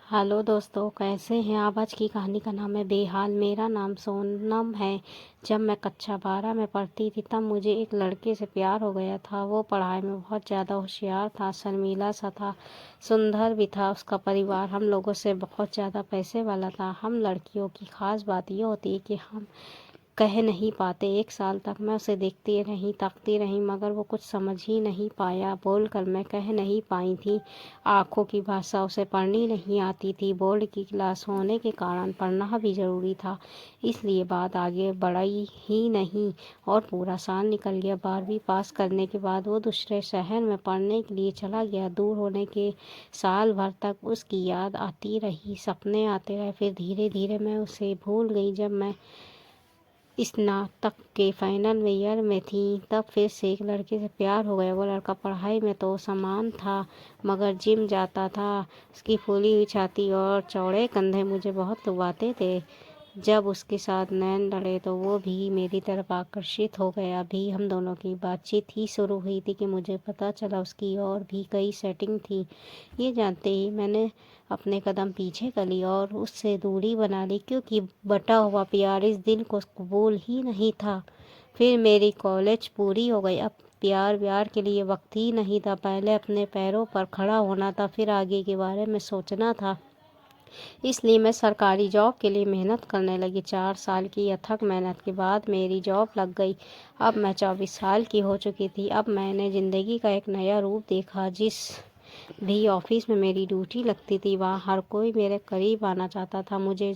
Hello दोस्तों, कैसे हैं आप। आज की कहानी का नाम है बेहाल। मेरा नाम सोनम है। जब मैं कक्षा 12 में पढ़ती थी तब मुझे एक लड़के से प्यार हो गया था। वो पढ़ाई में बहुत ज़्यादा होशियार था, शर्मीला सा था, सुंदर भी था। उसका परिवार हम लोगों से बहुत ज़्यादा पैसे वाला था। हम लड़कियों की खास बात ये होती है कि हम कह नहीं पाते। 1 साल तक मैं उसे देखती रही, ताकती रही, मगर वो कुछ समझ ही नहीं पाया। बोलकर मैं कह नहीं पाई थी। आंखों की भाषा उसे पढ़नी नहीं आती थी। बोर्ड की क्लास होने के कारण पढ़ना भी ज़रूरी था, इसलिए बात आगे बढ़ी ही नहीं और पूरा साल निकल गया। 12वीं पास करने के बाद वो दूसरे शहर में पढ़ने के लिए चला गया। दूर होने के साल भर तक उसकी याद आती रही, सपने आते रहे। फिर धीरे धीरे मैं उसे भूल गई। जब मैं स्नातक के फाइनल ईयर में थी तब फिर से एक लड़के से प्यार हो गया। वो लड़का पढ़ाई में तो समान था, मगर जिम जाता था। उसकी फूली हुई छाती और चौड़े कंधे मुझे बहुत लुभाते थे। जब उसके साथ नैन लड़े तो वो भी मेरी तरफ आकर्षित हो गया। अभी हम दोनों की बातचीत ही शुरू हुई थी कि मुझे पता चला उसकी और भी कई सेटिंग थी। ये जानते ही मैंने अपने कदम पीछे कर लिए और उससे दूरी बना ली, क्योंकि बटा हुआ प्यार इस दिल को कबूल ही नहीं था। फिर मेरी कॉलेज पूरी हो गई। अब प्यार व्यार के लिए वक्त ही नहीं था। पहले अपने पैरों पर खड़ा होना था, फिर आगे के बारे में सोचना था। इसलिए मैं सरकारी जॉब के लिए मेहनत करने लगी। 4 साल की अथक मेहनत के बाद मेरी जॉब लग गई। अब मैं 24 साल की हो चुकी थी। अब मैंने ज़िंदगी का एक नया रूप देखा। जिस भी ऑफिस में मेरी ड्यूटी लगती थी वहाँ हर कोई मेरे करीब आना चाहता था, मुझे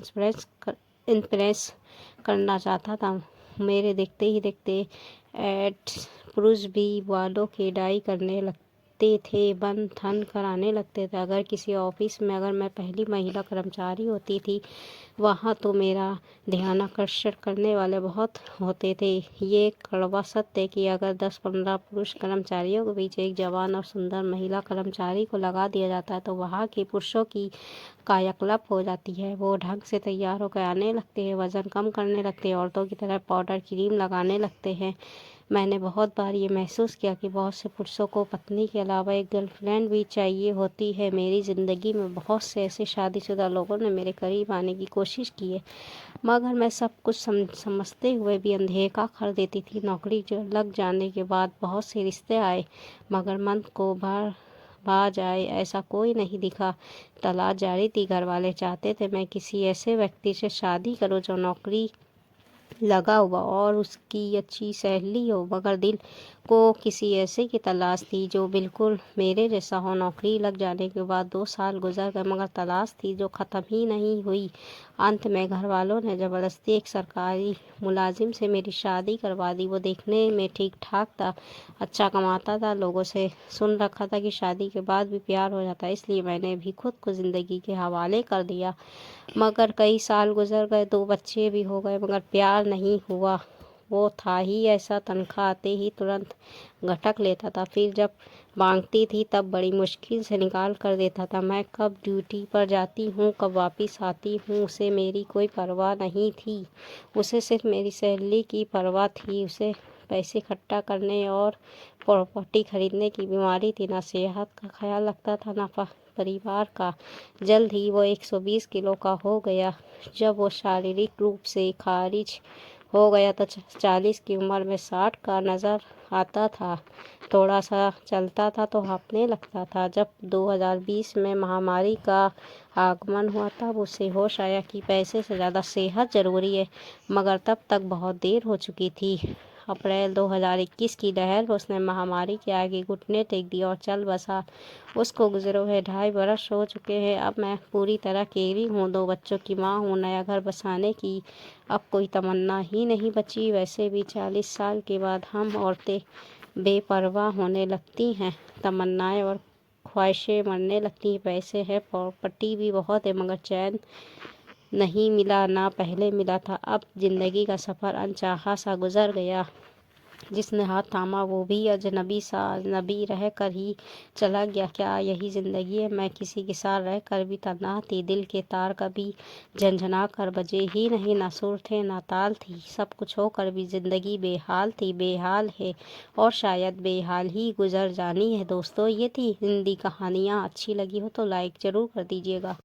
इम्प्रेस करना चाहता था। मेरे देखते ही देखते एड्स पुरुष भी वालों की डाई करने लगते थे, बन ठन कराने लगते थे। अगर किसी ऑफिस में अगर मैं पहली महिला कर्मचारी होती थी वहाँ तो मेरा ध्यान आकर्षण करने वाले बहुत होते थे। ये कड़वा सत्य कि अगर 10-15 पुरुष कर्मचारियों के बीच एक जवान और सुंदर महिला कर्मचारी को लगा दिया जाता है तो वहाँ के पुरुषों की कायाकल्प हो जाती है। वो ढंग से तैयार होकर आने लगते हैं, वज़न कम करने लगते हैं, औरतों की तरह पाउडर क्रीम लगाने लगते हैं। मैंने बहुत बार ये महसूस किया कि बहुत से पुरुषों को पत्नी के अलावा एक गर्लफ्रेंड भी चाहिए होती है। मेरी ज़िंदगी में बहुत से ऐसे शादीशुदा लोगों ने मेरे करीब आने की कोशिश की है, मगर मैं सब कुछ समझते हुए भी अनदेखा कर देती थी। नौकरी जो लग जाने के बाद बहुत से रिश्ते आए, मगर मन को भा जाए ऐसा कोई नहीं दिखा। तलाश जारी थी। घर वाले चाहते थे मैं किसी ऐसे व्यक्ति से शादी करूं जो नौकरी लगा हुआ और उसकी अच्छी सहेली हो, मगर दिल को किसी ऐसे की तलाश थी जो बिल्कुल मेरे जैसा हो। नौकरी लग जाने के बाद 2 साल गुजर गए, मगर तलाश थी जो ख़त्म ही नहीं हुई। अंत में घर वालों ने ज़बरदस्ती एक सरकारी मुलाजिम से मेरी शादी करवा दी। वो देखने में ठीक ठाक था, अच्छा कमाता था, लोगों से सुन रखा था कि शादी के बाद भी प्यार हो जाता है, इसलिए मैंने भी खुद को ज़िंदगी के हवाले कर दिया। मगर कई साल गुजर गए, 2 बच्चे भी हो गए, मगर प्यार नहीं हुआ। वो था ही ऐसा, तनख्वाह आते ही तुरंत घटक लेता था। फिर जब मांगती थी तब बड़ी मुश्किल से निकाल कर देता था। मैं कब ड्यूटी पर जाती हूँ, कब वापस आती हूँ, उसे मेरी कोई परवाह नहीं थी। उसे सिर्फ मेरी सैलरी की परवाह थी। उसे पैसे इकट्ठा करने और प्रॉपर्टी खरीदने की बीमारी थी। ना सेहत का ख्याल रखता था ना परिवार का। जल्द ही वो 120 किलो का हो गया। जब वो शारीरिक रूप से खारिज हो गया तो 40 की उम्र में 60 का नज़र आता था। थोड़ा सा चलता था तो हाँफने लगता था। जब 2020 में महामारी का आगमन हुआ तब उसे होश आया कि पैसे से ज़्यादा सेहत ज़रूरी है, मगर तब तक बहुत देर हो चुकी थी। अप्रैल 2021 की लहर में उसने महामारी के आगे घुटने टेक दिए और चल बसा। उसको गुजरे हुए 2.5 वर्ष हो चुके हैं। अब मैं पूरी तरह अकेली हूँ, 2 बच्चों की माँ हूँ। नया घर बसाने की अब कोई तमन्ना ही नहीं बची। वैसे भी 40 साल के बाद हम औरतें बेपरवाह होने लगती हैं, तमन्नाएं और ख्वाहिशें मरने लगती हैं। पैसे है, प्रॉपर्टी भी बहुत है, मगर चैन नहीं मिला, ना पहले मिला था। अब जिंदगी का सफ़र अनचाहा सा गुजर गया। जिसने हाथ थामा वो भी अजनबी रह कर ही चला गया। क्या यही ज़िंदगी है। मैं किसी के साथ रह कर भी तन्हा थी। दिल के तार कभी झंझना कर बजे ही नहीं, ना सुर थे ना ताल थी। सब कुछ होकर भी ज़िंदगी बेहाल थी, बेहाल है और शायद बेहाल ही गुजर जानी है। दोस्तों, ये थी हिंदी कहानियाँ। अच्छी लगी हो तो लाइक ज़रूर कर दीजिएगा।